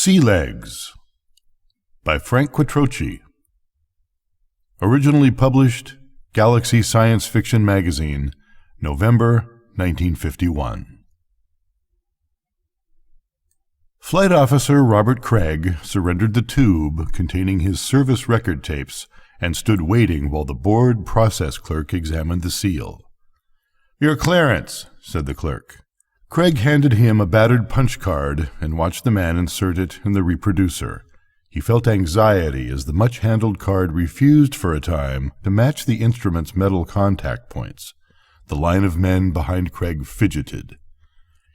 Sea Legs by Frank Quattrocchi. Originally published, Galaxy Science Fiction Magazine, November 1951. Flight Officer Robert Craig surrendered the tube containing his service record tapes and stood waiting while the board process clerk examined the seal. "Your clearance," said the clerk. Craig handed him a battered punch card and watched the man insert it in the reproducer. He felt anxiety as the much-handled card refused for a time to match the instrument's metal contact points. The line of men behind Craig fidgeted.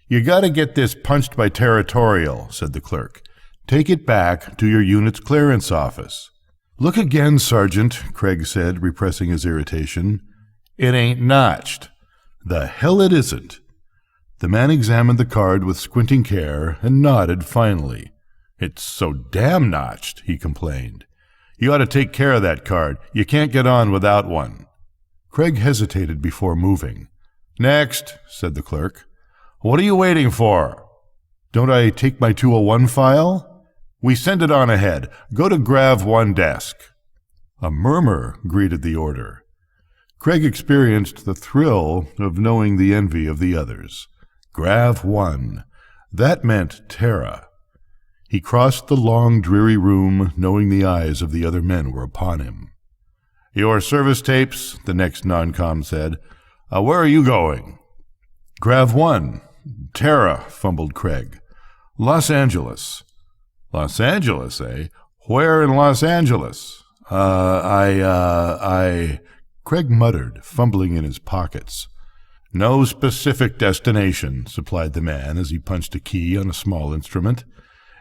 "You gotta get this punched by territorial," said the clerk. "Take it back to your unit's clearance office." "Look again, Sergeant," Craig said, repressing his irritation. "It ain't notched." "The hell it isn't." The man examined the card with squinting care and nodded finally. "It's so damn notched," he complained. "You ought to take care of that card. You can't get on without one." Craig hesitated before moving. "Next," said the clerk. "What are you waiting for?" "Don't I take my 201 file?" "We send it on ahead. Go to Grav 1 desk." A murmur greeted the order. Craig experienced the thrill of knowing the envy of the others. Grav 1. That meant Terra. He crossed the long, dreary room, knowing the eyes of the other men were upon him. "Your service tapes," the next non-com said. "Where are you going?" "Grav 1. Terra," fumbled Craig. "Los Angeles." "Los Angeles, eh? Where in Los Angeles?" Craig muttered, fumbling in his pockets. "No specific destination," supplied the man as he punched a key on a small instrument.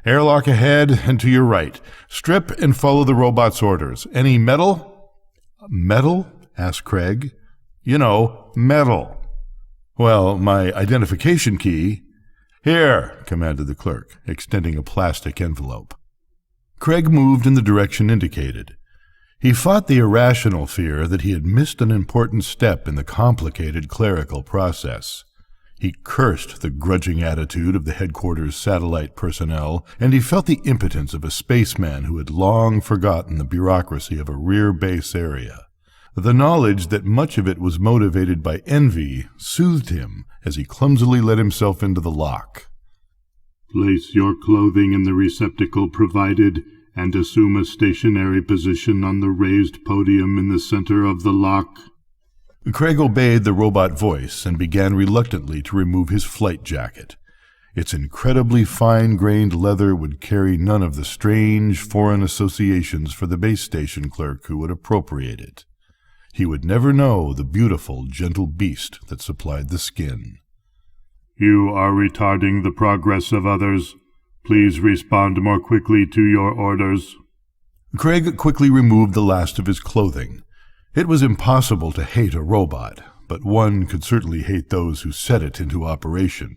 "Airlock ahead and to your right. Strip and follow the robot's orders. Any metal?" "Metal?" asked Craig. "You know, metal." "Well, my identification key." "Here," commanded the clerk, extending a plastic envelope. Craig moved in the direction indicated. He fought the irrational fear that he had missed an important step in the complicated clerical process. He cursed the grudging attitude of the headquarters satellite personnel, and he felt the impotence of a spaceman who had long forgotten the bureaucracy of a rear base area. The knowledge that much of it was motivated by envy soothed him as he clumsily let himself into the lock. "Place your clothing in the receptacle provided and assume a stationary position on the raised podium in the center of the lock." Craig obeyed the robot voice and began reluctantly to remove his flight jacket. Its incredibly fine-grained leather would carry none of the strange foreign associations for the base station clerk who would appropriate it. He would never know the beautiful, gentle beast that supplied the skin. "You are retarding the progress of others. Please respond more quickly to your orders." Craig quickly removed the last of his clothing. It was impossible to hate a robot, but one could certainly hate those who set it into operation.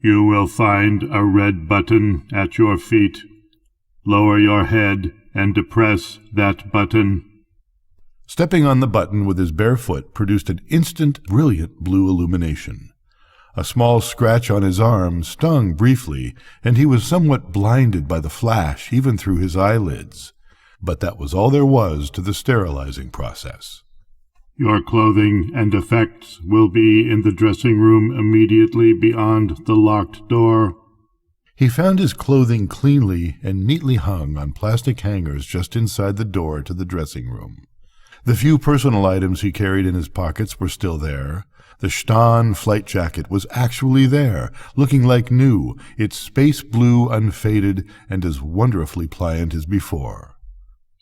"You will find a red button at your feet. Lower your head and depress that button." Stepping on the button with his bare foot produced an instant, brilliant blue illumination. A small scratch on his arm stung briefly, and he was somewhat blinded by the flash even through his eyelids. But that was all there was to the sterilizing process. "Your clothing and effects will be in the dressing room immediately beyond the locked door." He found his clothing cleanly and neatly hung on plastic hangers just inside the door to the dressing room. The few personal items he carried in his pockets were still there. The Stan flight jacket was actually there, looking like new, its space blue unfaded and as wonderfully pliant as before.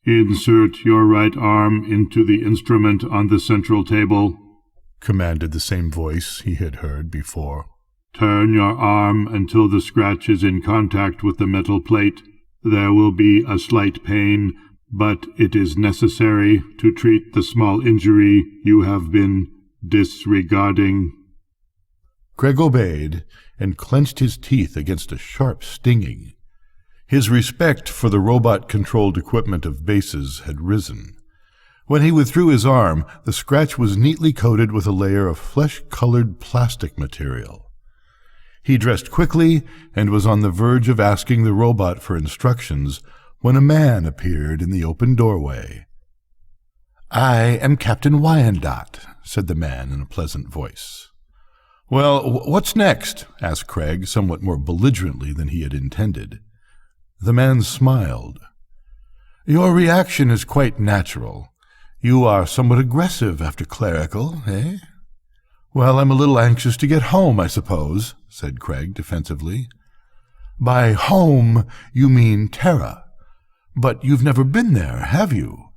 "Insert your right arm into the instrument on the central table," commanded the same voice he had heard before. "Turn your arm until the scratch is in contact with the metal plate. There will be a slight pain, but it is necessary to treat the small injury you have been disregarding." Craig obeyed and clenched his teeth against a sharp stinging. His respect for the robot-controlled equipment of bases had risen. When he withdrew his arm, the scratch was neatly coated with a layer of flesh-colored plastic material. He dressed quickly and was on the verge of asking the robot for instructions when a man appeared in the open doorway. "I am Captain Wyandot," said the man in a pleasant voice. "Well, what's next?" asked Craig, somewhat more belligerently than he had intended. The man smiled. "Your reaction is quite natural. You are somewhat aggressive after clerical, eh?" "Well, I'm a little anxious to get home, I suppose," said Craig defensively. "By home, you mean Terra. But you've never been there, have you?"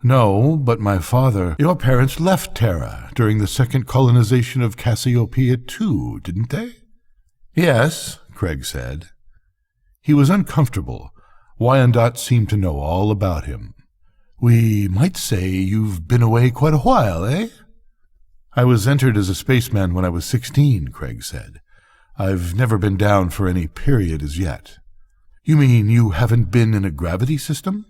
"No, but my father—" "Your parents left Terra during the second colonization of Cassiopeia too, didn't they?" "Yes," Craig said. He was uncomfortable. Wyandot seemed to know all about him. "We might say you've been away quite a while, eh?" "I was entered as a spaceman when I was 16, Craig said. "I've never been down for any period as yet." "You mean you haven't been in a gravity system?"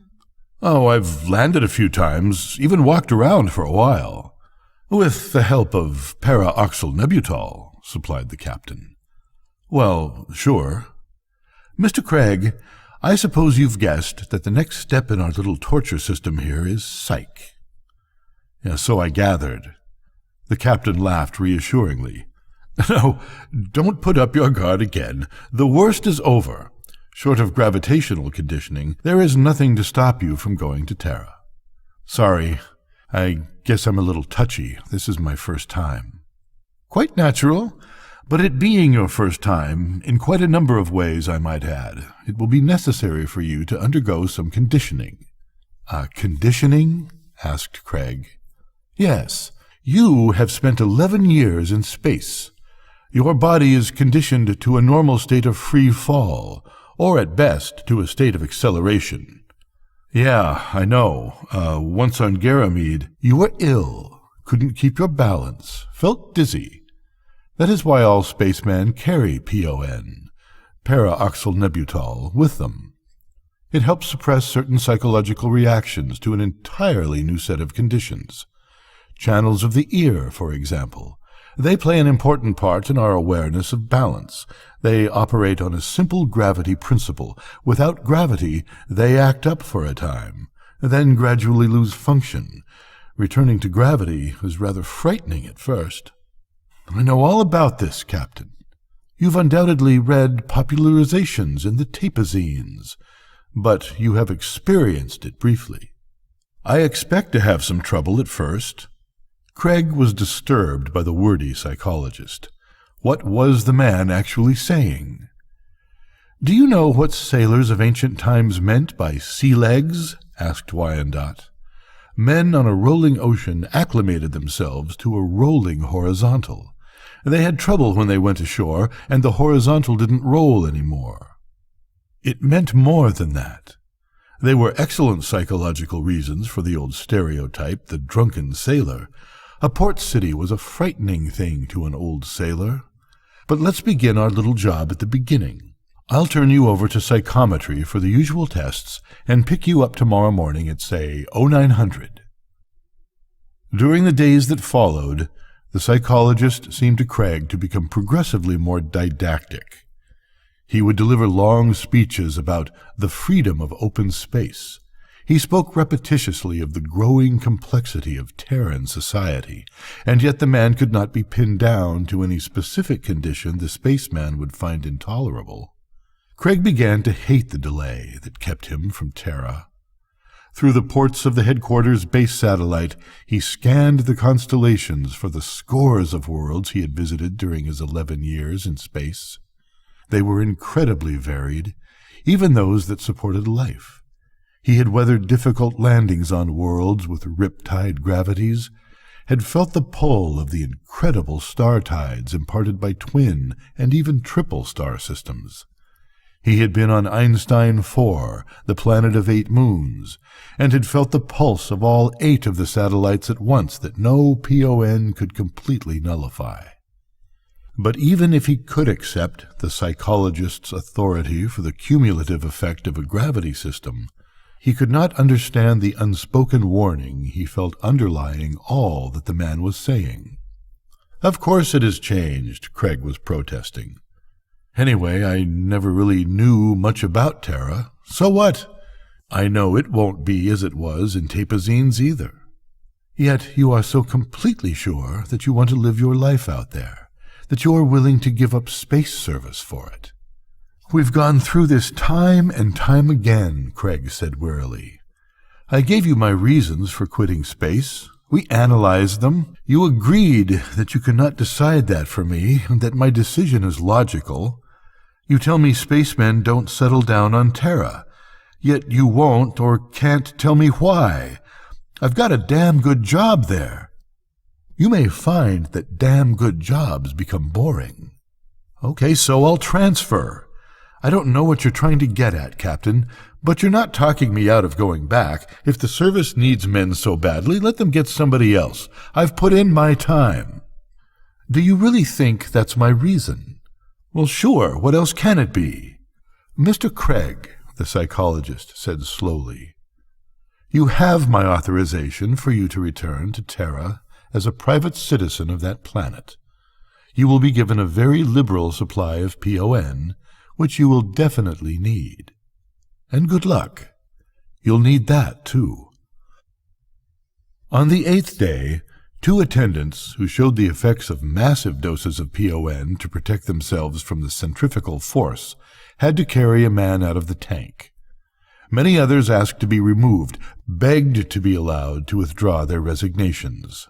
"Oh, I've landed a few times, even walked around for a while." "With the help of para-oxylnebutol," supplied the captain. "Well, sure." "Mr. Craig, I suppose you've guessed that the next step in our little torture system here is psych." "So I gathered." The captain laughed reassuringly. "No, don't put up your guard again. The worst is over. Short of gravitational conditioning, there is nothing to stop you from going to Terra." "Sorry, I guess I'm a little touchy. This is my first time." "Quite natural. But it being your first time, in quite a number of ways, I might add, it will be necessary for you to undergo some conditioning." "Conditioning?" asked Craig. "Yes. You have spent 11 years in space. Your body is conditioned to a normal state of free fall, or at best to a state of acceleration." "Yeah, I know. Once on Ganymede, you were ill, couldn't keep your balance, felt dizzy. That is why all spacemen carry PON, para-oxylnebutol, with them. It helps suppress certain psychological reactions to an entirely new set of conditions. Channels of the ear, for example. They play an important part in our awareness of balance. They operate on a simple gravity principle. Without gravity, they act up for a time, then gradually lose function. Returning to gravity is rather frightening at first." "I know all about this, Captain. You've undoubtedly read popularizations in the tapazines, but you have experienced it briefly." "I expect to have some trouble at first." Craig was disturbed by the wordy psychologist. What was the man actually saying? "Do you know what sailors of ancient times meant by sea legs?" asked Wyandot. "Men on a rolling ocean acclimated themselves to a rolling horizontal. They had trouble when they went ashore, and the horizontal didn't roll any more." It meant more than that. They were excellent psychological reasons for the old stereotype, the drunken sailor. A port city was a frightening thing to an old sailor. But let's begin our little job at the beginning. I'll turn you over to psychometry for the usual tests and pick you up tomorrow morning at, say, 0900. During the days that followed, the psychologist seemed to Craig to become progressively more didactic. He would deliver long speeches about the freedom of open space. He spoke repetitiously of the growing complexity of Terran society, and yet the man could not be pinned down to any specific condition the spaceman would find intolerable. Craig began to hate the delay that kept him from Terra. Through the ports of the headquarters base satellite, he scanned the constellations for the scores of worlds he had visited during his 11 years in space. They were incredibly varied, even those that supported life. He had weathered difficult landings on worlds with riptide gravities, had felt the pull of the incredible star tides imparted by twin and even triple star systems. He had been on Einstein 4, the planet of 8 moons, and had felt the pulse of all 8 of the satellites at once that no PON could completely nullify. But even if he could accept the psychologist's authority for the cumulative effect of a gravity system, he could not understand the unspoken warning he felt underlying all that the man was saying. "Of course it has changed," Craig was protesting. Anyway, I never really knew much about Terra. So what? I know it won't be as it was in Tapazines either. Yet you are so completely sure that you want to live your life out there, that you are willing to give up space service for it. We've gone through this time and time again, Craig said wearily. I gave you my reasons for quitting space. We analyzed them. You agreed that you cannot decide that for me, and that my decision is logical. You tell me spacemen don't settle down on Terra, yet you won't or can't tell me why. I've got a damn good job there. You may find that damn good jobs become boring. Okay, so I'll transfer. I don't know what you're trying to get at, Captain, but you're not talking me out of going back. If the service needs men so badly, let them get somebody else. I've put in my time. Do you really think that's my reason? Well, sure. What else can it be? Mr. Craig, the psychologist said slowly, you have my authorization for you to return to Terra as a private citizen of that planet. You will be given a very liberal supply of PON, which you will definitely need. And good luck. You'll need that, too. On the 8th day, 2 attendants who showed the effects of massive doses of PON to protect themselves from the centrifugal force had to carry a man out of the tank. Many others asked to be removed, begged to be allowed to withdraw their resignations.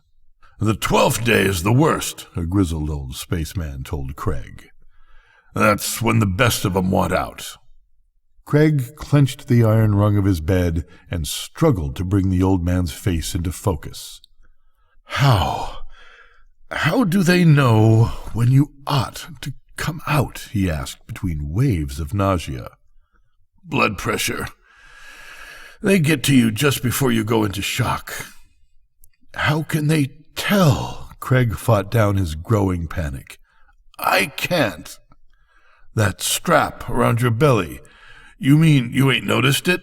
The 12th day is the worst, a grizzled old spaceman told Craig. That's when the best of them want out. Craig clenched the iron rung of his bed and struggled to bring the old man's face into focus. How do they know when you ought to come out? He asked between waves of nausea. Blood pressure. They get to you just before you go into shock. How can they tell? Craig fought down his growing panic. I can't. That strap around your belly. You mean you ain't noticed it?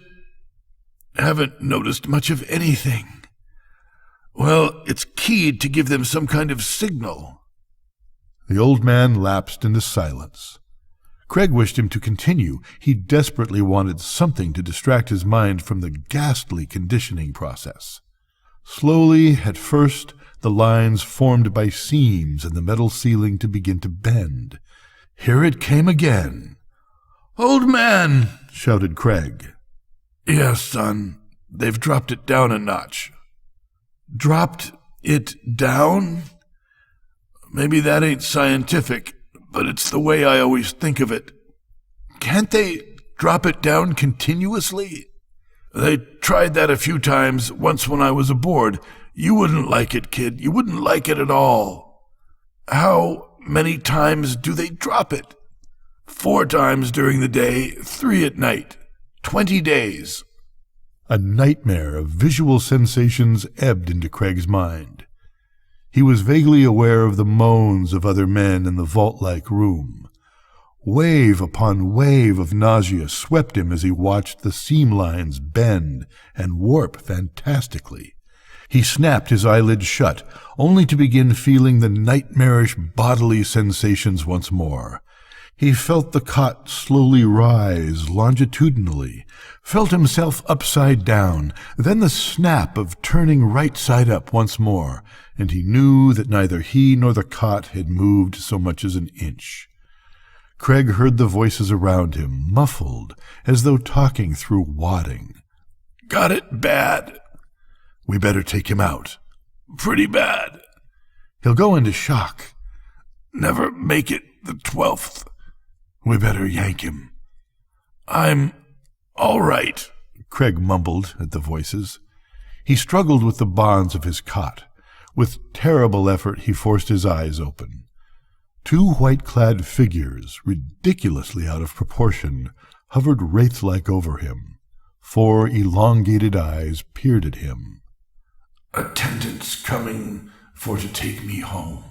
Haven't noticed much of anything. Well, it's keyed to give them some kind of signal. The old man lapsed into silence. Craig wished him to continue. He desperately wanted something to distract his mind from the ghastly conditioning process. Slowly, at first, the lines formed by seams in the metal ceiling to begin to bend. Here it came again. "Old man!" shouted Craig. "Yes, son. They've dropped it down a notch." "Dropped it down?" "Maybe that ain't scientific, but it's the way I always think of it." "Can't they drop it down continuously?" "They tried that a few times, once when I was aboard. You wouldn't like it, kid. You wouldn't like it at all." "How many times do they drop it?" 4 times during the day, 3 at night. 20 days. A nightmare of visual sensations ebbed into Craig's mind. He was vaguely aware of the moans of other men in the vault-like room. Wave upon wave of nausea swept him as he watched the seam lines bend and warp fantastically. He snapped his eyelids shut, only to begin feeling the nightmarish bodily sensations once more. He felt the cot slowly rise longitudinally, felt himself upside down, then the snap of turning right side up once more, and he knew that neither he nor the cot had moved so much as an inch. Craig heard the voices around him, muffled, as though talking through wadding. "Got it bad." "We better take him out." "Pretty bad." "He'll go into shock." "Never make it the 12th. "We better yank him." "I'm all right," Craig mumbled at the voices. He struggled with the bonds of his cot. With terrible effort he forced his eyes open. 2 white-clad figures, ridiculously out of proportion, hovered wraith-like over him. 4 elongated eyes peered at him. "Attendants coming for to take me home."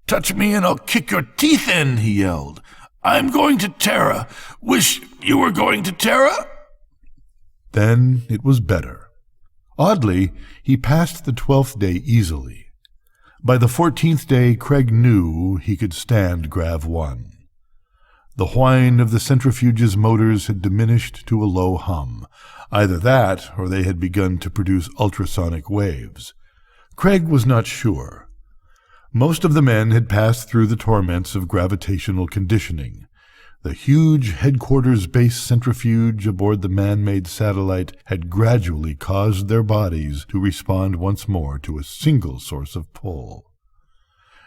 "Touch me and I'll kick your teeth in," he yelled. "I'm going to Terra. Wish you were going to Terra." Then it was better. Oddly, he passed the 12th day easily. By the 14th day, Craig knew he could stand Grav 1. The whine of the centrifuge's motors had diminished to a low hum. Either that, or they had begun to produce ultrasonic waves. Craig was not sure. Most of the men had passed through the torments of gravitational conditioning. The huge headquarters base centrifuge aboard the man-made satellite had gradually caused their bodies to respond once more to a single source of pull.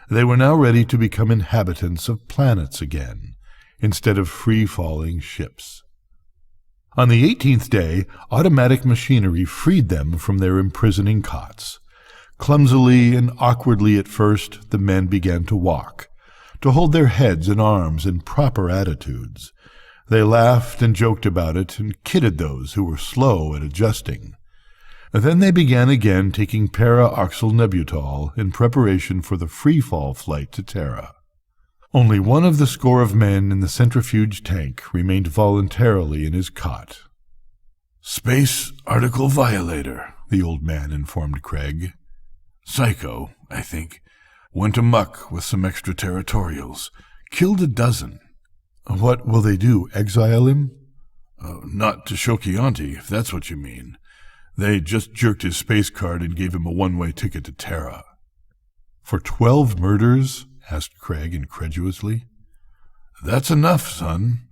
They were now ready to become inhabitants of planets again, instead of free-falling ships. On the 18th day, automatic machinery freed them from their imprisoning cots. Clumsily and awkwardly at first, the men began to walk, to hold their heads and arms in proper attitudes. They laughed and joked about it and kidded those who were slow at adjusting. Then they began again taking para-oxylnebutol in preparation for the free-fall flight to Terra. Only one of the score of men in the centrifuge tank remained voluntarily in his cot. "Space article violator," the old man informed Craig. "Psycho, I think. Went amuck with some extraterritorials. Killed a dozen." "What will they do, exile him?" "Not to Shokianti, if that's what you mean. They just jerked his space card and gave him a one-way ticket to Terra." "For 12 murders?" asked Craig incredulously. "That's enough, son."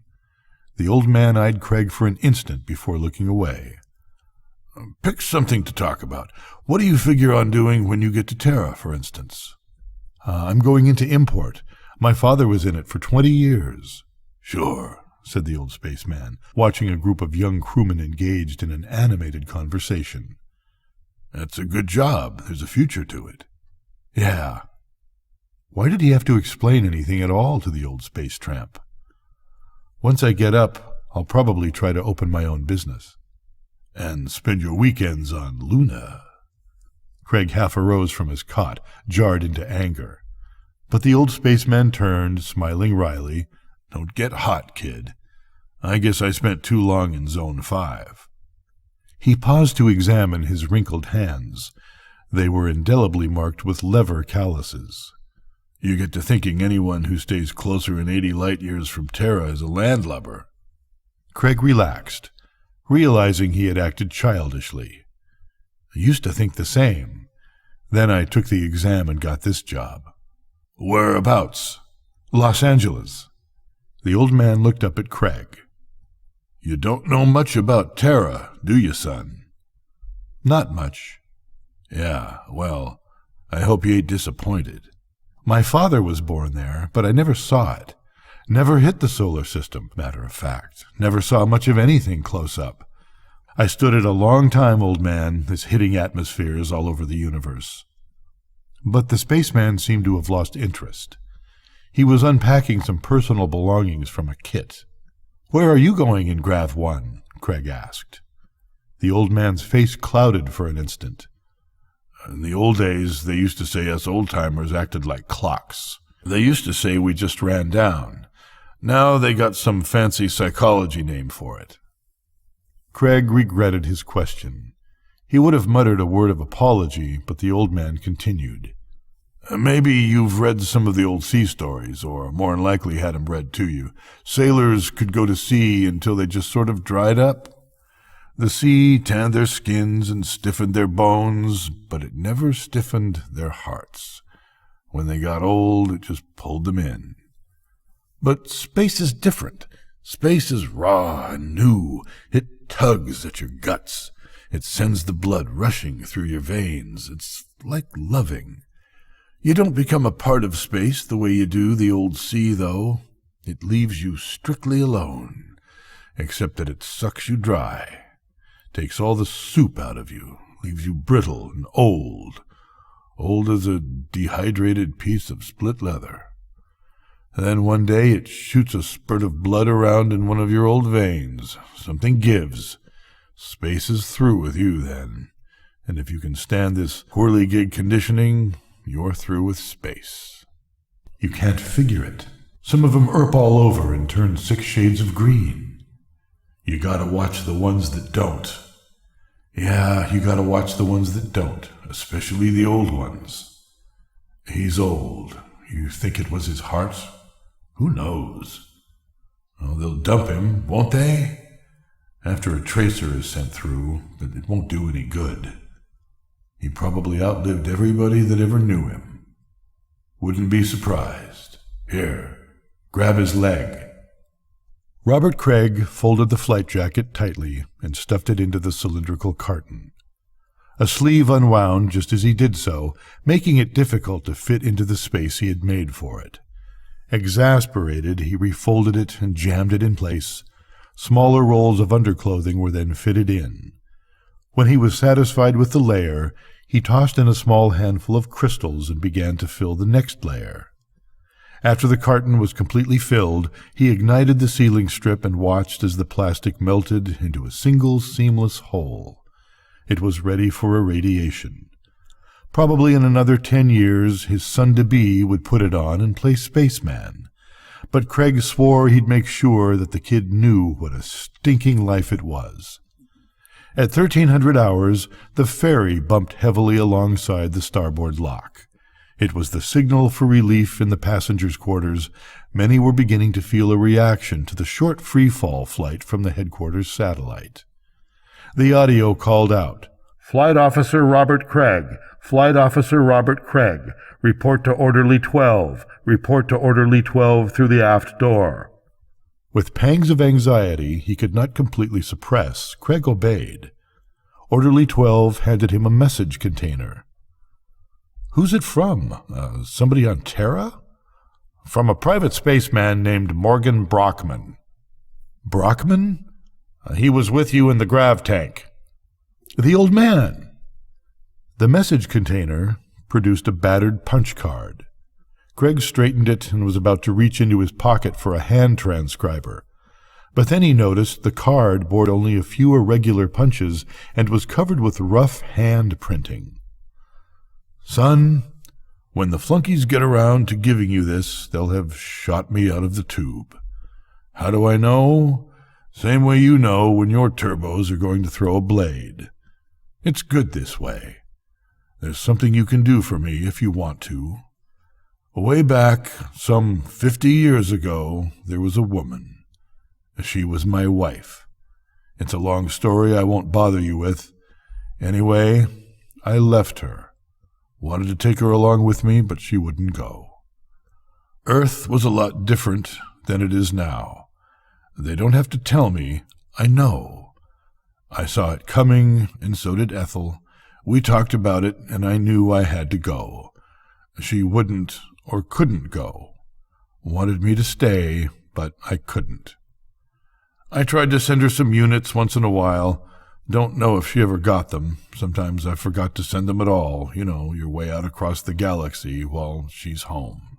The old man eyed Craig for an instant before looking away. "Pick something to talk about. What do you figure on doing when you get to Terra, for instance?" "I'm going into import. My father was in it for 20 years. "Sure," said the old spaceman, watching a group of young crewmen engaged in an animated conversation. "That's a good job. There's a future to it." "Yeah." Why did he have to explain anything at all to the old space tramp? "Once I get up, I'll probably try to open my own business." "And spend your weekends on Luna." Craig half arose from his cot, jarred into anger. But the old spaceman turned, smiling wryly. "Don't get hot, kid. I guess I spent too long in Zone 5. He paused to examine his wrinkled hands. They were indelibly marked with lever calluses. "You get to thinking anyone who stays closer than 80 light-years from Terra is a landlubber." Craig relaxed, realizing he had acted childishly. "I used to think the same. Then I took the exam and got this job." "Whereabouts?" "Los Angeles." The old man looked up at Craig. "You don't know much about Terra, do you, son?" "Not much." "Yeah, well, I hope you ain't disappointed." "My father was born there, but I never saw it. Never hit the solar system, matter of fact. Never saw much of anything close up. I stood it a long time, old man, this hitting atmospheres all over the universe." But the spaceman seemed to have lost interest. He was unpacking some personal belongings from a kit. "Where are you going in Grav 1? Craig asked. The old man's face clouded for an instant. "In the old days, they used to say us old-timers acted like clocks. They used to say we just ran down. Now they got some fancy psychology name for it." Craig regretted his question. He would have muttered a word of apology, but the old man continued. "Maybe you've read some of the old sea stories, or more than likely had 'em read to you. Sailors could go to sea until they just sort of dried up. The sea tanned their skins and stiffened their bones, but it never stiffened their hearts. When they got old, it just pulled them in. But space is different. Space is raw and new. It tugs at your guts. It sends the blood rushing through your veins. It's like loving. You don't become a part of space the way you do the old sea, though. It leaves you strictly alone, except that it sucks you dry, takes all the soup out of you, leaves you brittle and old as a dehydrated piece of split leather. Then one day it shoots a spurt of blood around in one of your old veins. Something gives. Space is through with you then, and if you can stand this whirligig conditioning, you're through with space. You can't figure it. Some of 'em erp all over and turn 6 shades of green. You gotta watch the ones that don't. Yeah, you gotta watch the ones that don't, especially the old ones. He's old. You think it was his heart? Who knows? Well, they'll dump him, won't they? After a tracer is sent through, but it won't do any good. He probably outlived everybody that ever knew him. Wouldn't be surprised. Here, grab his leg. Robert Craig folded the flight jacket tightly and stuffed it into the cylindrical carton. A sleeve unwound just as he did so, making it difficult to fit into the space he had made for it. Exasperated, he refolded it and jammed it in place. Smaller rolls of underclothing were then fitted in. When he was satisfied with the layer, he tossed in a small handful of crystals and began to fill the next layer. After the carton was completely filled, he ignited the sealing strip and watched as the plastic melted into a single seamless hole. It was ready for irradiation. Probably in another 10 years, his son-to-be would put it on and play spaceman. But Craig swore he'd make sure that the kid knew what a stinking life it was. At 1300 hours, the ferry bumped heavily alongside the starboard lock. It was the signal for relief in the passengers' quarters. Many were beginning to feel a reaction to the short free-fall flight from the headquarters satellite. The audio called out, "Flight Officer Robert Craig, Flight Officer Robert Craig, report to Orderly 12, report to Orderly 12 through the aft door." With pangs of anxiety he could not completely suppress, Craig obeyed. Orderly 12 handed him a message container. "Who's it from? Somebody on Terra?" "From a private spaceman named Morgan Brockman." "Brockman?" "He was with you in the grav tank." "The old man." The message container produced a battered punch card. Craig straightened it and was about to reach into his pocket for a hand transcriber. But then he noticed the card bore only a few irregular punches and was covered with rough hand printing. "Son, when the flunkies get around to giving you this, they'll have shot me out of the tube. How do I know? Same way you know when your turbos are going to throw a blade. It's good this way. There's something you can do for me if you want to. Way back, some 50 years ago, there was a woman. She was my wife. It's a long story I won't bother you with. Anyway, I left her. Wanted to take her along with me, but she wouldn't go. Earth was a lot different than it is now. They don't have to tell me. I know. I saw it coming, and so did Ethel. We talked about it, and I knew I had to go. She wouldn't or couldn't go. Wanted me to stay, but I couldn't. I tried to send her some units once in a while. Don't know if she ever got them. Sometimes I forgot to send them at all. You know, you're way out across the galaxy while she's home.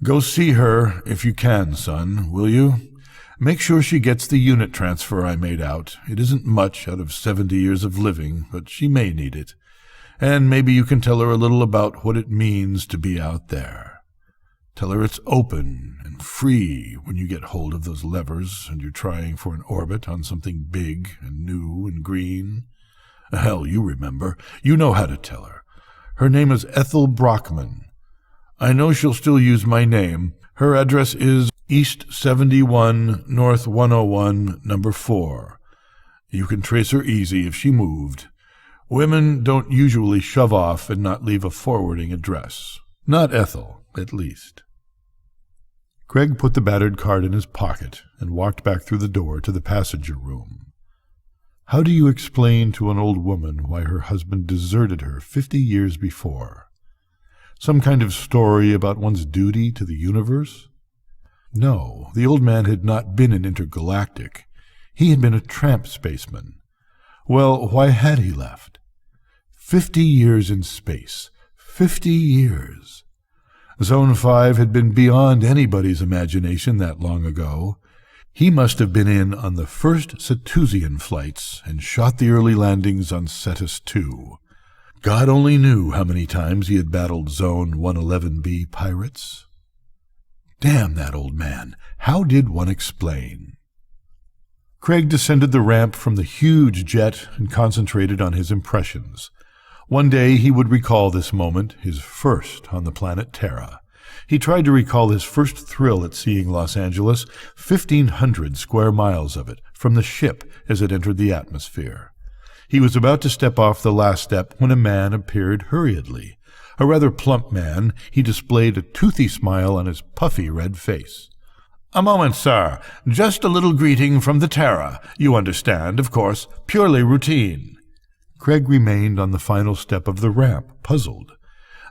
Go see her if you can, son, will you? Make sure she gets the unit transfer I made out. It isn't much out of 70 years of living, but she may need it. And maybe you can tell her a little about what it means to be out there. Tell her it's open and free when you get hold of those levers and you're trying for an orbit on something big and new and green. Hell, you remember. You know how to tell her. Her name is Ethel Brockman. I know she'll still use my name. Her address is East 71, North 101, number 4. You can trace her easy if she moved. Women don't usually shove off and not leave a forwarding address. Not Ethel, at least. Craig put the battered card in his pocket and walked back through the door to the passenger room. How do you explain to an old woman why her husband deserted her 50 years before? Some kind of story about one's duty to the universe? No, the old man had not been an intergalactic. He had been a tramp spaceman. Well, why had he left? 50 years in space. 50 years. Zone 5 had been beyond anybody's imagination that long ago. He must have been in on the first Setusian flights and shot the early landings on Cetus II. God only knew how many times he had battled Zone 111B pirates. Damn that old man. How did one explain? Craig descended the ramp from the huge jet and concentrated on his impressions. One day he would recall this moment, his first on the planet Terra. He tried to recall his first thrill at seeing Los Angeles, 1,500 square miles of it, from the ship as it entered the atmosphere. He was about to step off the last step when a man appeared hurriedly. A rather plump man, he displayed a toothy smile on his puffy red face. "A moment, sir. Just a little greeting from the Terra. You understand, of course, purely routine." Craig remained on the final step of the ramp, puzzled.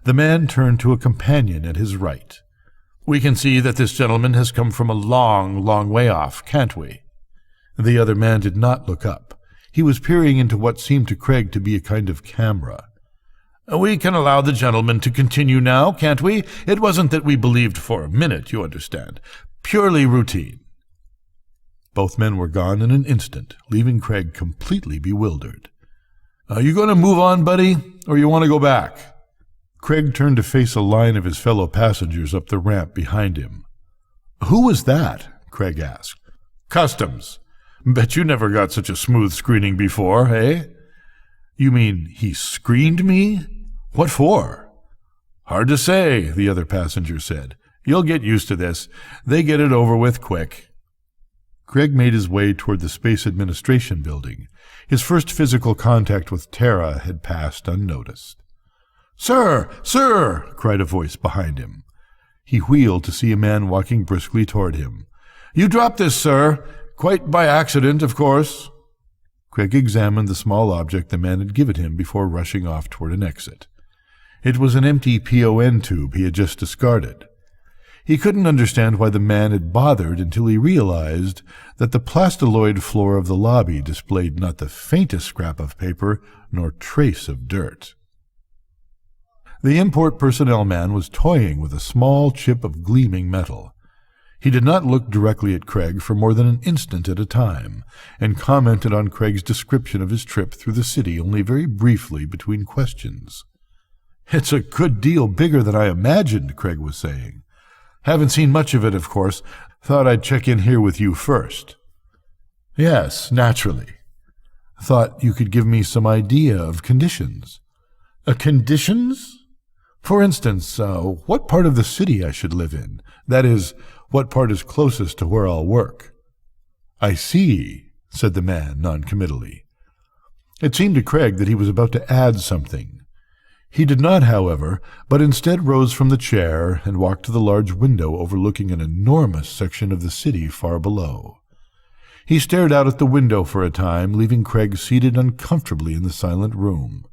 The man turned to a companion at his right. "We can see that this gentleman has come from a long, long way off, can't we?" The other man did not look up. He was peering into what seemed to Craig to be a kind of camera. "We can allow the gentleman to continue now, can't we? It wasn't that we believed for a minute, you understand. Purely routine." Both men were gone in an instant, leaving Craig completely bewildered. "Are you going to move on, buddy, or you want to go back?" Craig turned to face a line of his fellow passengers up the ramp behind him. "Who was that?" Craig asked. "Customs. Bet you never got such a smooth screening before, eh?" "You mean he screened me? What for?" "Hard to say," the other passenger said. "You'll get used to this. They get it over with quick." Craig made his way toward the Space Administration building. His first physical contact with Terra had passed unnoticed. "Sir! Sir!" cried a voice behind him. He wheeled to see a man walking briskly toward him. "You dropped this, sir. Quite by accident, of course." Craig examined the small object the man had given him before rushing off toward an exit. It was an empty PON tube he had just discarded. He couldn't understand why the man had bothered until he realized that the plastiloid floor of the lobby displayed not the faintest scrap of paper nor trace of dirt. The import personnel man was toying with a small chip of gleaming metal. He did not look directly at Craig for more than an instant at a time, and commented on Craig's description of his trip through the city only very briefly between questions. "It's a good deal bigger than I imagined," Craig was saying. "Haven't seen much of it, of course. Thought I'd check in here with you first." "Yes, naturally. Thought you could give me some idea of conditions." Conditions? For instance, what part of the city I should live in. That is, what part is closest to where I'll work." "I see," said the man noncommittally. It seemed to Craig that he was about to add something. He did not, however, but instead rose from the chair and walked to the large window overlooking an enormous section of the city far below. He stared out at the window for a time, leaving Craig seated uncomfortably in the silent room.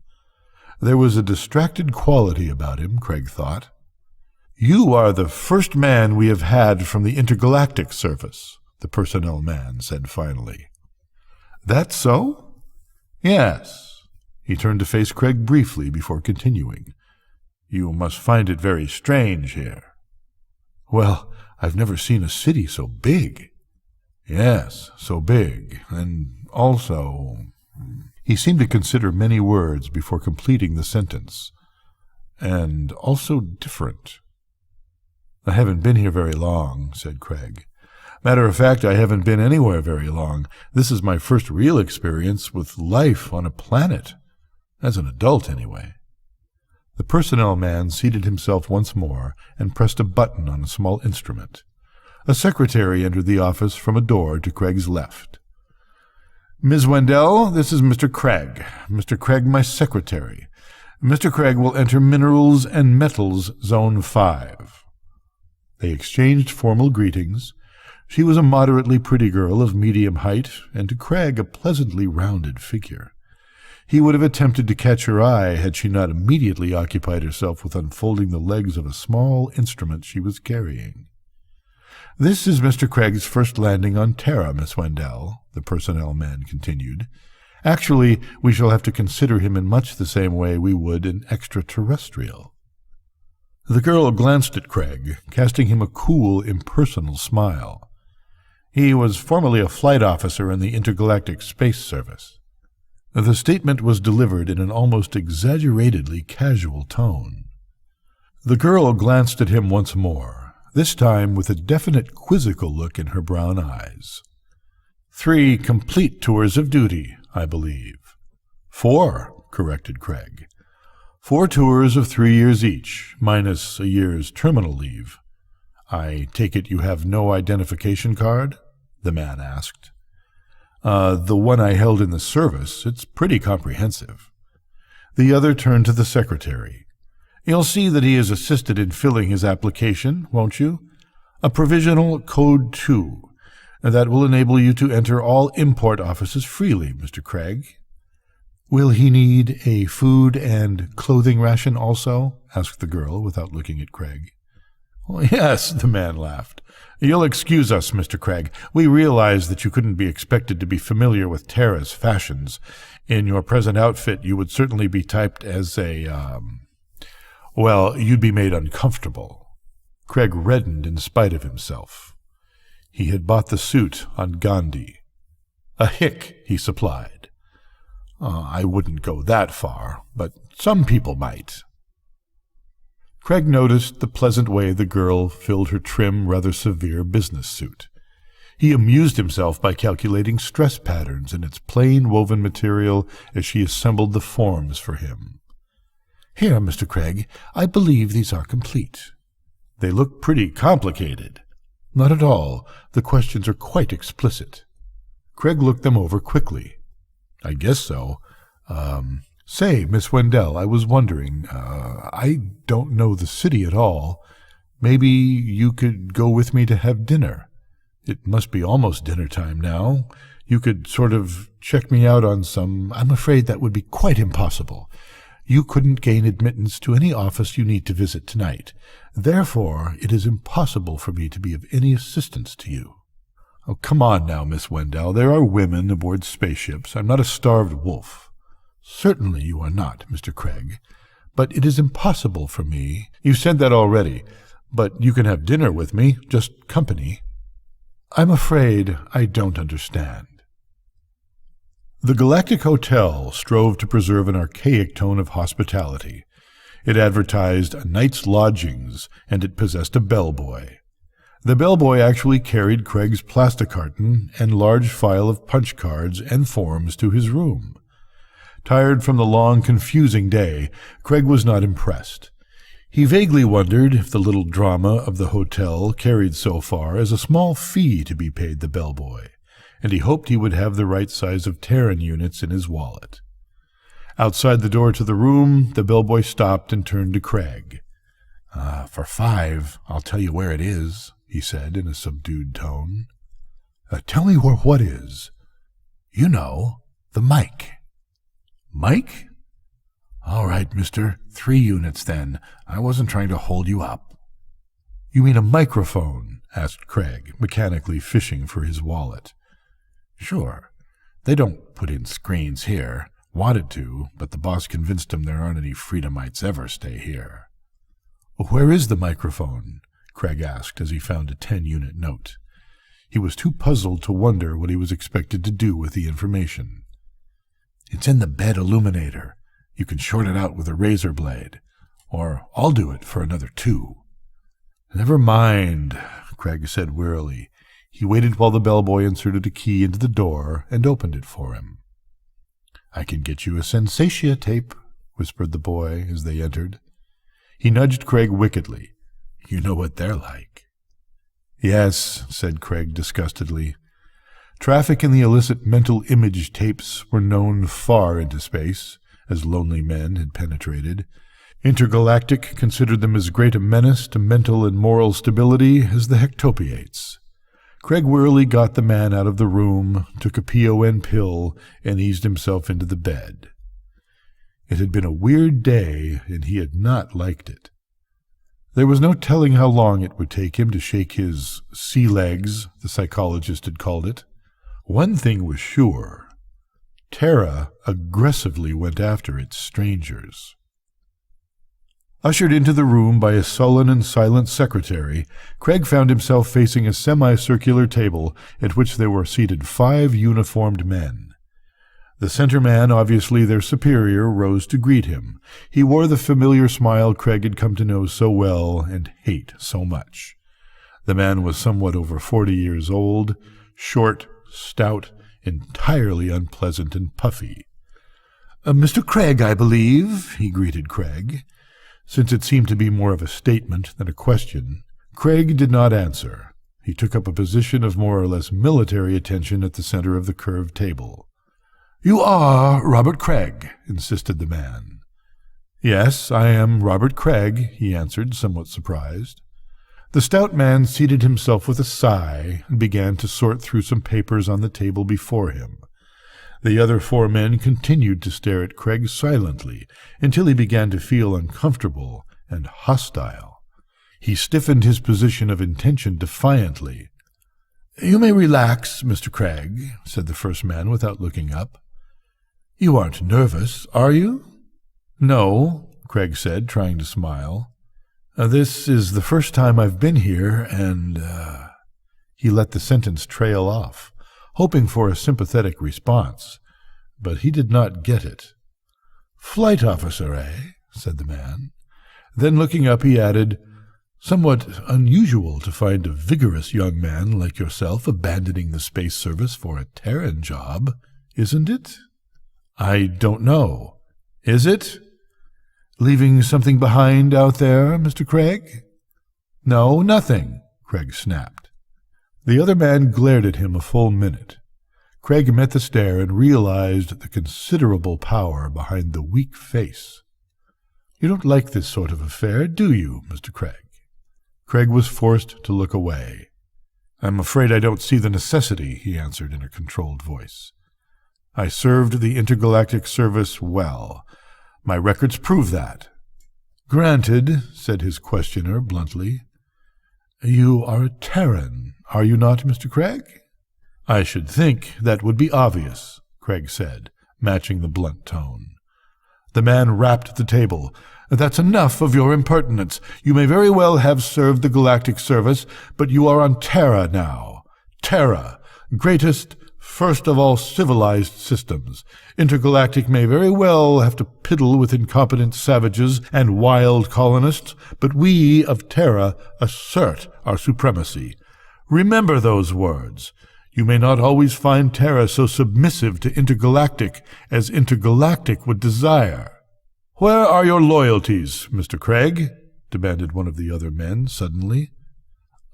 There was a distracted quality about him, Craig thought. "You are the first man we have had from the intergalactic service," the personnel man said finally. "That so?" "Yes." He turned to face Craig briefly before continuing. "You must find it very strange here." "Well, I've never seen a city so big." "Yes, so big, and also—" He seemed to consider many words before completing the sentence. "And also different." "I haven't been here very long," said Craig. "Matter of fact, I haven't been anywhere very long. This is my first real experience with life on a planet. As an adult, anyway." The personnel man seated himself once more and pressed a button on a small instrument. A secretary entered the office from a door to Craig's left. "Ms. Wendell, this is Mr. Craig. Mr. Craig, my secretary. Mr. Craig will enter Minerals and Metals Zone 5. They exchanged formal greetings. She was a moderately pretty girl of medium height, and to Craig a pleasantly rounded figure. He would have attempted to catch her eye had she not immediately occupied herself with unfolding the legs of a small instrument she was carrying. "This is Mr. Craig's first landing on Terra, Miss Wendell," the personnel man continued. "Actually, we shall have to consider him in much the same way we would an extraterrestrial." The girl glanced at Craig, casting him a cool, impersonal smile. He was formerly a flight officer in the Intergalactic Space Service. The statement was delivered in an almost exaggeratedly casual tone. The girl glanced at him once more, this time with a definite quizzical look in her brown eyes. 3 complete tours of duty, I believe." 4, corrected Craig. 4 tours of 3 years each, minus a year's terminal leave. I take it you have no identification card? The man asked. The one I held in the service. It's pretty comprehensive. The other turned to the secretary. You'll see that he has assisted in filling his application, won't you? A provisional Code 2. That will enable you to enter all import offices freely, Mr. Craig. Will he need a food and clothing ration also? Asked the girl, without looking at Craig. Oh, yes, the man laughed. You'll excuse us, Mr. Craig. We realize that you couldn't be expected to be familiar with Terra's fashions. In your present outfit, you would certainly be typed as you'd be made uncomfortable. Craig reddened in spite of himself. He had bought the suit on Gandhi. A hick, he supplied. I wouldn't go that far, but some people might. Craig noticed the pleasant way the girl filled her trim, rather severe business suit. He amused himself by calculating stress patterns in its plain woven material as she assembled the forms for him. Here, Mr. Craig, I believe these are complete. They look pretty complicated. Not at all. The questions are quite explicit. Craig looked them over quickly. I guess so. Say, Miss Wendell, I was wondering, I don't know the city at all. Maybe you could go with me to have dinner. It must be almost dinner time now. You could sort of check me out on some... I'm afraid that would be quite impossible. You couldn't gain admittance to any office you need to visit tonight. Therefore, it is impossible for me to be of any assistance to you. Oh, come on now, Miss Wendell. There are women aboard spaceships. I'm not a starved wolf. Certainly you are not, Mr. Craig. But it is impossible for me. You said that already. But you can have dinner with me, just company. I'm afraid I don't understand. The Galactic Hotel strove to preserve an archaic tone of hospitality. It advertised a night's lodgings, and it possessed a bellboy. The bellboy actually carried Craig's plastic carton and large file of punch cards and forms to his room. Tired from the long, confusing day, Craig was not impressed. He vaguely wondered if the little drama of the hotel carried so far as a small fee to be paid the bellboy, and he hoped he would have the right size of Terran units in his wallet. Outside the door to the room, the bellboy stopped and turned to Craig. For 5, I'll tell you where it is, he said in a subdued tone. Tell me where what is? You know, the mic. Mike? All right, mister. 3 units, then. I wasn't trying to hold you up. You mean a microphone? Asked Craig, mechanically fishing for his wallet. Sure. They don't put in screens here. Wanted to, but the boss convinced him there aren't any Freedomites ever stay here. Where is the microphone? Craig asked as he found a 10-unit note. He was too puzzled to wonder what he was expected to do with the information. It's in the bed illuminator. You can short it out with a razor blade. Or I'll do it for another 2. Never mind, Craig said wearily. He waited while the bellboy inserted a key into the door and opened it for him. I can get you a Sensatia tape, whispered the boy as they entered. He nudged Craig wickedly. You know what they're like. Yes, said Craig disgustedly. Traffic in the illicit mental image tapes were known far into space, as lonely men had penetrated. Intergalactic considered them as great a menace to mental and moral stability as the hectopiates. Craig wearily got the man out of the room, took a PON pill, and eased himself into the bed. It had been a weird day, and he had not liked it. There was no telling how long it would take him to shake his sea legs, the psychologist had called it. One thing was sure. Terra aggressively went after its strangers. Ushered into the room by a sullen and silent secretary, Craig found himself facing a semicircular table at which there were seated 5 uniformed men. The center man, obviously their superior, rose to greet him. He wore the familiar smile Craig had come to know so well and hate so much. The man was somewhat over 40 years old, short, stout, entirely unpleasant and puffy. Mr. Craig, I believe," he greeted Craig. Since it seemed to be more of a statement than a question, Craig did not answer. He took up a position of more or less military attention at the center of the curved table. "You are Robert Craig," insisted the man. "Yes, I am Robert Craig," he answered, somewhat surprised. The stout man seated himself with a sigh and began to sort through some papers on the table before him. The other 4 men continued to stare at Craig silently until he began to feel uncomfortable and hostile. He stiffened his position of intention defiantly. "You may relax, Mr. Craig," said the first man without looking up. "You aren't nervous, are you?" "No," Craig said, trying to smile. "This is the first time I've been here, and—" He let the sentence trail off, hoping for a sympathetic response, but he did not get it. "Flight officer, eh?" said the man. Then, looking up, he added, "Somewhat unusual to find a vigorous young man like yourself abandoning the space service for a Terran job, isn't it?" "I don't know. Is it? Leaving something behind out there, Mr. Craig?" "No, nothing," Craig snapped. The other man glared at him a full minute. Craig met the stare and realized the considerable power behind the weak face. "You don't like this sort of affair, do you, Mr. Craig?" Craig was forced to look away. "I'm afraid I don't see the necessity," he answered in a controlled voice. "I served the intergalactic service well. My records prove that." "Granted," said his questioner bluntly. "You are a Terran, are you not, Mr. Craig?" "I should think that would be obvious," Craig said, matching the blunt tone. The man rapped the table. "That's enough of your impertinence. You may very well have served the galactic service, but you are on Terra now. Terra, greatest, first of all civilized systems. Intergalactic may very well have to piddle with incompetent savages and wild colonists, but we of Terra assert our supremacy. Remember those words. You may not always find Terra so submissive to Intergalactic as Intergalactic would desire." "Where are your loyalties, Mr. Craig?" demanded one of the other men suddenly.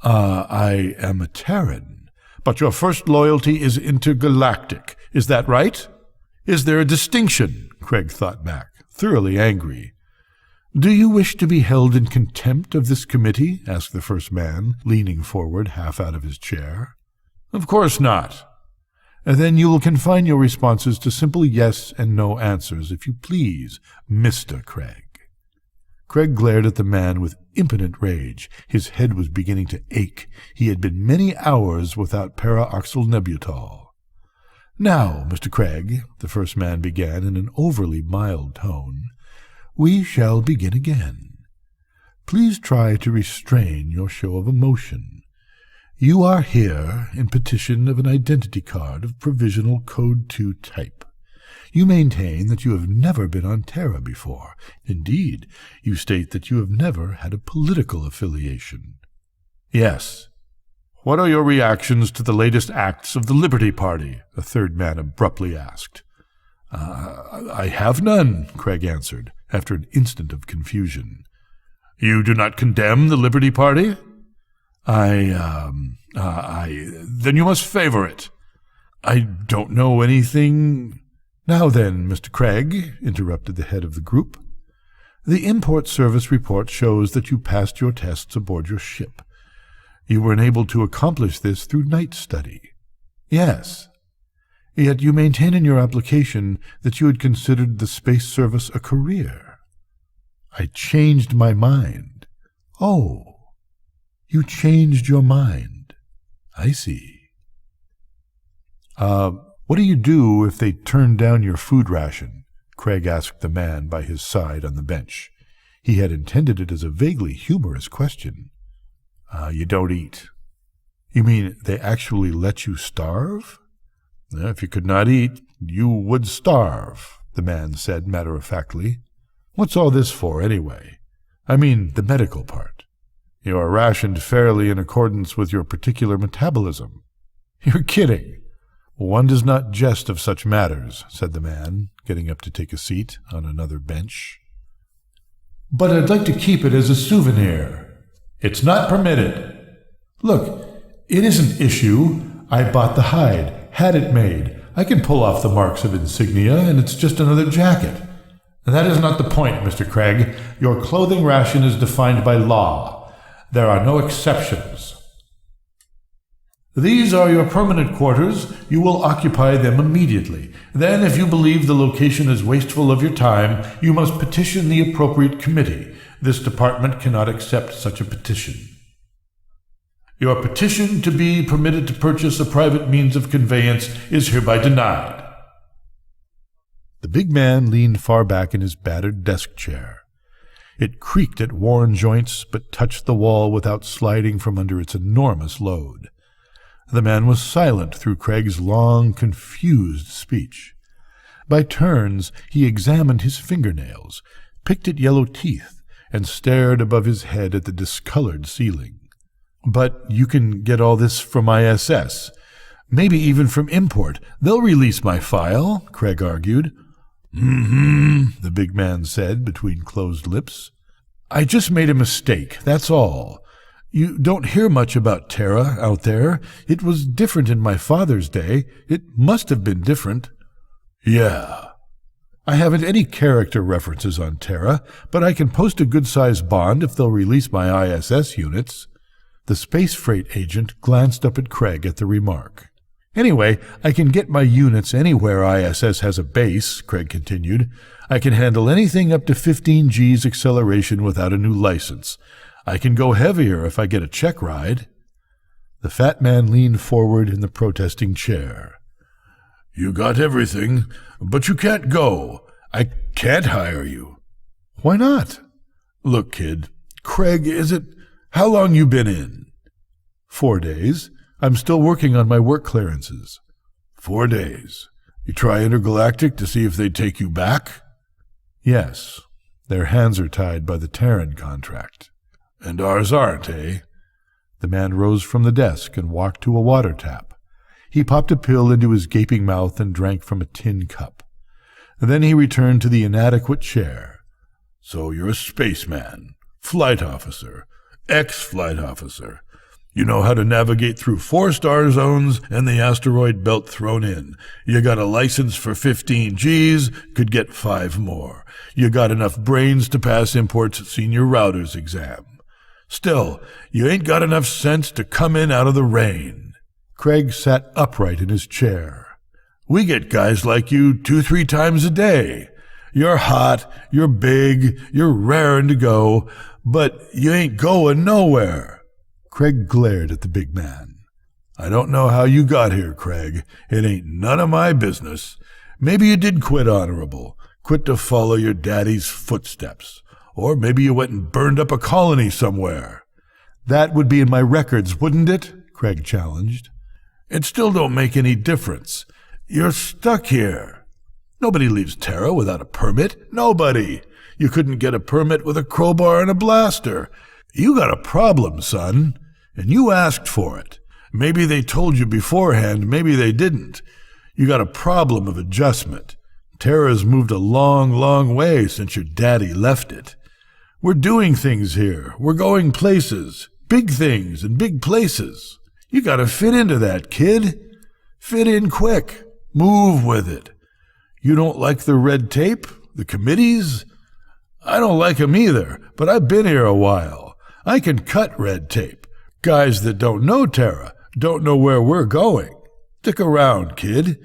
I am a Terran." "But your first loyalty is Intergalactic. Is that right? Is there a distinction?" Craig thought back, thoroughly angry. "Do you wish to be held in contempt of this committee?" asked the first man, leaning forward half out of his chair. "Of course not." "Then you will confine your responses to simple yes and no answers, if you please, Mr. Craig." Craig glared at the man with impotent rage. His head was beginning to ache. He had been many hours without para-oxylnebutol. "Now, Mr. Craig," the first man began in an overly mild tone, "we shall begin again. Please try to restrain your show of emotion. You are here in petition of an identity card of provisional Code 2 type. You maintain that you have never been on Terra before. Indeed, you state that you have never had a political affiliation." "Yes." "What are your reactions to the latest acts of the Liberty Party?" a third man abruptly asked. I have none," Craig answered, after an instant of confusion. "You do not condemn the Liberty Party?" Then you must favor it." "I don't know anything—" "Now then, Mr. Craig," interrupted the head of the group, "the import service report shows that you passed your tests aboard your ship. You were enabled to accomplish this through night study." "Yes." "Yet you maintain in your application that you had considered the space service a career." "I changed my mind." "Oh. You changed your mind. I see." What do you do if they turn down your food ration?" Craig asked the man by his side on the bench. He had intended it as a vaguely humorous question. "You don't eat." "You mean they actually let you starve?" "If you could not eat, you would starve," the man said matter-of-factly. "What's all this for, anyway? I mean the medical part. You are rationed fairly in accordance with your particular metabolism." "You're kidding." One does not jest of such matters, said the man, getting up to take a seat on another bench. But I'd like to keep it as a souvenir. It's not permitted. Look, it isn't issue. I bought the hide, had it made. I can pull off the marks of insignia, and it's just another jacket. And that is not the point, Mr. Craig. Your clothing ration is defined by law. There are no exceptions. These are your permanent quarters. You will occupy them immediately. Then, if you believe the location is wasteful of your time, you must petition the appropriate committee. This department cannot accept such a petition. Your petition to be permitted to purchase a private means of conveyance is hereby denied. The big man leaned far back in his battered desk chair. It creaked at worn joints, but touched the wall without sliding from under its enormous load. The man was silent through Craig's long, confused speech. By turns he examined his fingernails, picked at yellow teeth, and stared above his head at the discolored ceiling. But you can get all this from ISS. Maybe even from import. They'll release my file, Craig argued. The big man said between closed lips. I just made a mistake, that's all. You don't hear much about Terra out there. It was different in my father's day. It must have been different. Yeah. I haven't any character references on Terra, but I can post a good-sized bond if they'll release my ISS units. The space freight agent glanced up at Craig at the remark. Anyway, I can get my units anywhere ISS has a base, Craig continued. I can handle anything up to 15 G's acceleration without a new license. I can go heavier if I get a check ride. The fat man leaned forward in the protesting chair. You got everything, but you can't go. I can't hire you. Why not? Look, kid, Craig, how long you been in? 4 days. I'm still working on my work clearances. 4 days. You try Intergalactic to see if they take you back? Yes. Their hands are tied by the Terran contract. And ours aren't, eh? The man rose from the desk and walked to a water tap. He popped a pill into his gaping mouth and drank from a tin cup. Then he returned to the inadequate chair. So you're a spaceman, flight officer, ex-flight officer. You know how to navigate through 4-star zones and the asteroid belt thrown in. You got a license for 15 Gs, could get 5 more. You got enough brains to pass import's senior routers exam. Still, you ain't got enough sense to come in out of the rain. Craig sat upright in his chair. We get guys like you 2-3 times a day. You're hot, you're big, you're raring to go, but you ain't going nowhere. Craig glared at the big man. I don't know how you got here, Craig. It ain't none of my business. Maybe you did quit honorable, quit to follow your daddy's footsteps. Or maybe you went and burned up a colony somewhere. That would be in my records, wouldn't it? Craig challenged. It still don't make any difference. You're stuck here. Nobody leaves Terra without a permit. Nobody. You couldn't get a permit with a crowbar and a blaster. You got a problem, son, and you asked for it. Maybe they told you beforehand, maybe they didn't. You got a problem of adjustment. Terra's moved a long, long way since your daddy left it. We're doing things here. We're going places. Big things and big places. You gotta fit into that, kid. Fit in quick. Move with it. You don't like the red tape? The committees? I don't like 'em either, but I've been here a while. I can cut red tape. Guys that don't know Terra, don't know where we're going. Stick around, kid.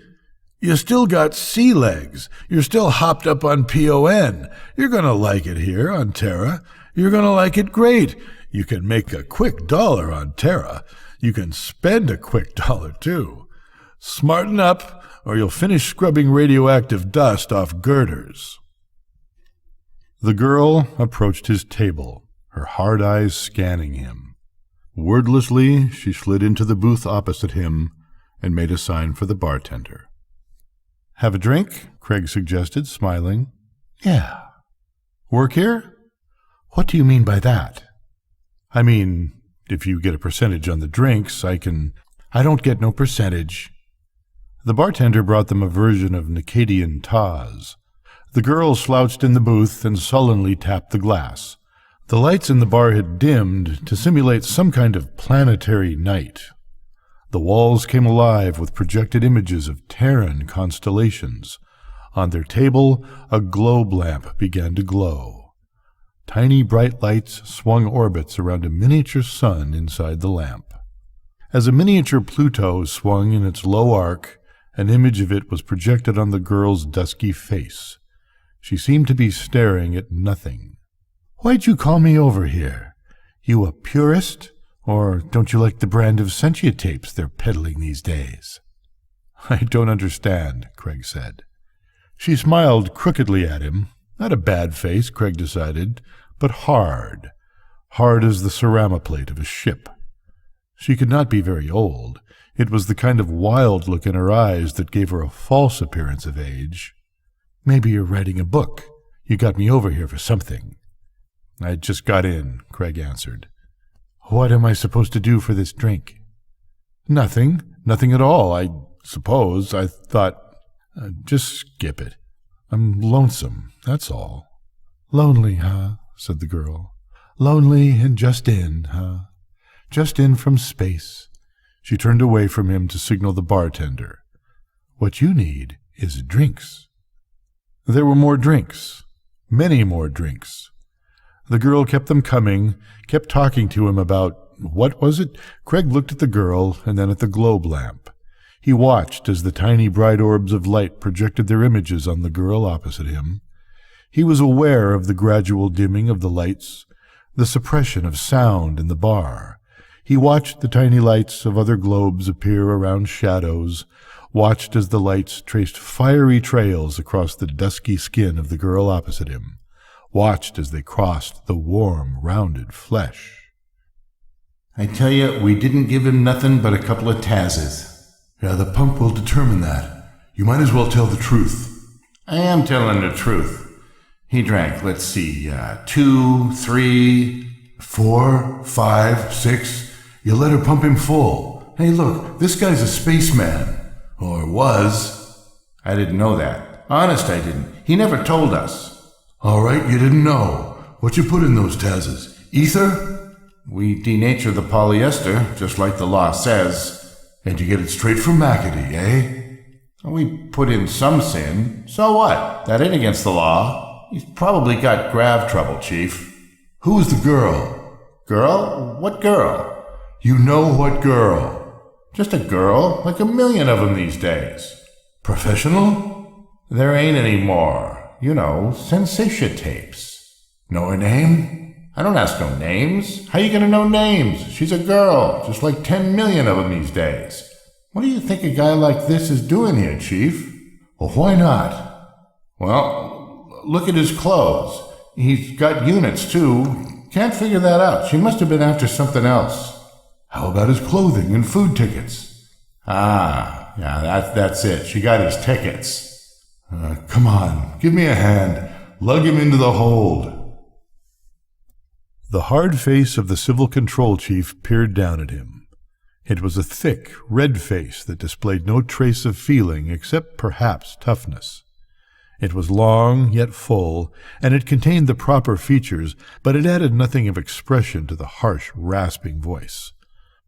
You still got sea legs. You're still hopped up on PON. You're gonna like it here on Terra. You're gonna like it great. You can make a quick dollar on Terra. You can spend a quick dollar, too. Smarten up, or you'll finish scrubbing radioactive dust off girders. The girl approached his table, her hard eyes scanning him. Wordlessly, she slid into the booth opposite him and made a sign for the bartender. Have a drink? Craig suggested, smiling. Yeah. Work here? What do you mean by that? I mean, if you get a percentage on the drinks, I don't get no percentage. The bartender brought them a version of Nacadian Taz. The girl slouched in the booth and sullenly tapped the glass. The lights in the bar had dimmed to simulate some kind of planetary night. The walls came alive with projected images of Terran constellations. On their table, a globe lamp began to glow. Tiny bright lights swung orbits around a miniature sun inside the lamp. As a miniature Pluto swung in its low arc, an image of it was projected on the girl's dusky face. She seemed to be staring at nothing. "Why'd you call me over here? You a purist? Or don't you like the brand of Sentia tapes they're peddling these days?" "I don't understand," Craig said. She smiled crookedly at him. Not a bad face, Craig decided, but hard. Hard as the ceramiplate of a ship. She could not be very old. It was the kind of wild look in her eyes that gave her a false appearance of age. "Maybe you're writing a book. You got me over here for something." "I just got in," Craig answered. "What am I supposed to do for this drink?" "Nothing. Nothing at all, I suppose. I thought, just skip it. I'm lonesome, that's all." "Lonely, huh?" said the girl. "Lonely and just in, huh? Just in from space." She turned away from him to signal the bartender. "What you need is drinks." There were more drinks. Many more drinks. The girl kept them coming, kept talking to him about, what was it? Craig looked at the girl and then at the globe lamp. He watched as the tiny bright orbs of light projected their images on the girl opposite him. He was aware of the gradual dimming of the lights, the suppression of sound in the bar. He watched the tiny lights of other globes appear around shadows, watched as the lights traced fiery trails across the dusky skin of the girl opposite him, watched as they crossed the warm, rounded flesh. "I tell you, we didn't give him nothing but a couple of Tazes." "Yeah, the pump will determine that. You might as well tell the truth." "I am telling the truth. He drank, let's see, 2, 3... 4, 5, 6... You let her pump him full. Hey, look, this guy's a spaceman. Or was. I didn't know that. Honest, I didn't. He never told us." "All right, you didn't know. What you put in those Tazes? Ether?" "We denature the polyester, just like the law says." "And you get it straight from McAdee, eh?" "We put in some sin. So what? That ain't against the law. He's probably got grav trouble, Chief." "Who's the girl?" "Girl? What girl?" "You know what girl?" "Just a girl, like a million of them these days." "Professional?" "There ain't any more. You know, sensation tapes." "Know her name?" "I don't ask no names. How you gonna know names? She's a girl, just like 10 million of them these days. What do you think a guy like this is doing here, Chief?" "Well, why not?" "Well, look at his clothes. He's got units, too. Can't figure that out. She must have been after something else." "How about his clothing and food tickets?" "Ah, yeah, that's it. She got his tickets." Come on, give me a hand. Lug him into the hold." The hard face of the civil control chief peered down at him. It was a thick, red face that displayed no trace of feeling except perhaps toughness. It was long, yet full, and it contained the proper features, but it added nothing of expression to the harsh, rasping voice.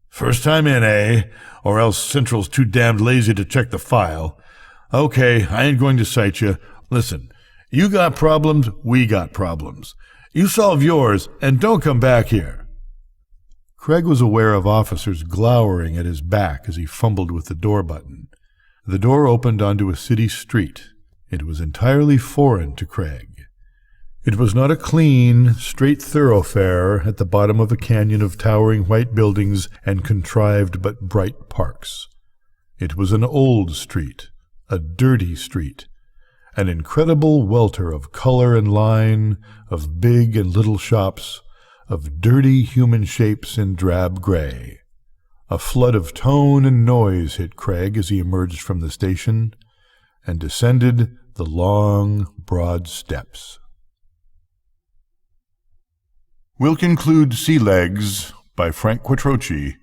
"First time in, eh? Or else Central's too damned lazy to check the file. Okay, I ain't going to cite you. Listen, you got problems, we got problems. You solve yours, and don't come back here." Craig was aware of officers glowering at his back as he fumbled with the door button. The door opened onto a city street. It was entirely foreign to Craig. It was not a clean, straight thoroughfare at the bottom of a canyon of towering white buildings and contrived but bright parks. It was an old street, a dirty street, an incredible welter of color and line, of big and little shops, of dirty human shapes in drab gray. A flood of tone and noise hit Craig as he emerged from the station and descended the long, broad steps. We'll conclude Sea Legs by Frank Quattrocchi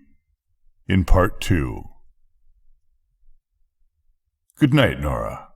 in Part 2. Good night, Nora.